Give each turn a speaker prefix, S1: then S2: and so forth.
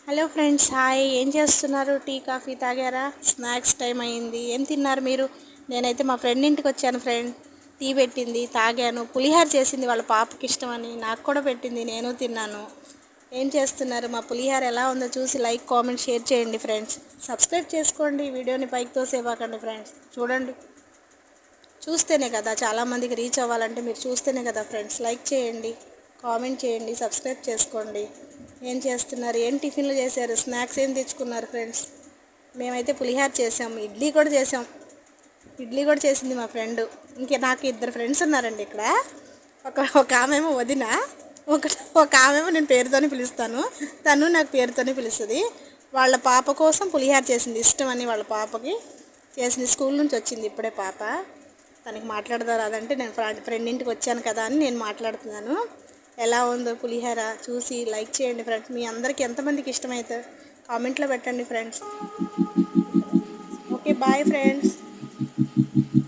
S1: Hello friends, hi. ఏం చేస్తున్నారు? Tea coffee తాగారా? స్నాక్స్ టైం అయింది. ఏం తిన్నారు మీరు? నేనైతే మా ఫ్రెండ్ ఇంటికి వచ్చాను. ఫ్రెండ్ టీ పెట్టింది, తాగాను. పులిహార చేసింది, వాళ్ళ పాపకి ఇష్టమని నాకు కూడా పెట్టింది, నేను తిన్నాను. ఏం చేస్తున్నారు? మా పులిహార ఎలా ఉందో చూసి లైక్, కామెంట్, షేర్ చేయండి ఫ్రెండ్స్. సబ్స్క్రైబ్ చేసుకోండి. వీడియోని పైకి తోసేవాకండి ఫ్రెండ్స్. చూడండి, చూస్తేనే కదా చాలామందికి రీచ్ అవ్వాలంటే మీరు చూస్తేనే కదా ఫ్రెండ్స్. లైక్ చేయండి, కామెంట్ చేయండి, సబ్స్క్రైబ్ చేసుకోండి. ఏం చేస్తున్నారు? ఏం టిఫిన్లు చేశారు? స్నాక్స్ ఏం తెచ్చుకున్నారు ఫ్రెండ్స్? మేమైతే పులిహార చేసాము, ఇడ్లీ కూడా చేసాం. ఇడ్లీ కూడా చేసింది మా ఫ్రెండ్. నాకు ఇద్దరు ఫ్రెండ్స్ ఉన్నారండి ఇక్కడ. ఒక ఆమెమో వదిన, ఒక ఒక ఆమెమో నేను పేరుతోనే పిలుస్తాను, తను నాకు పేరుతోనే పిలుస్తుంది. వాళ్ళ పాప కోసం పులిహార చేసింది, ఇష్టమని వాళ్ళ పాపకి చేసింది. స్కూల్ నుంచి వచ్చింది ఇప్పుడే పాప. తనకి మాట్లాడదా రాదంటే నేను ఫ్రెండ్ ఇంటికి వచ్చాను కదా అని నేను మాట్లాడుతున్నాను. ఎలా ఉందో పులిహోర చూసి లైక్ చేయండి ఫ్రెండ్స్. మీ అందరికీ ఎంతమందికి ఇష్టమైతే కామెంట్లో పెట్టండి ఫ్రెండ్స్. Okay, bye friends.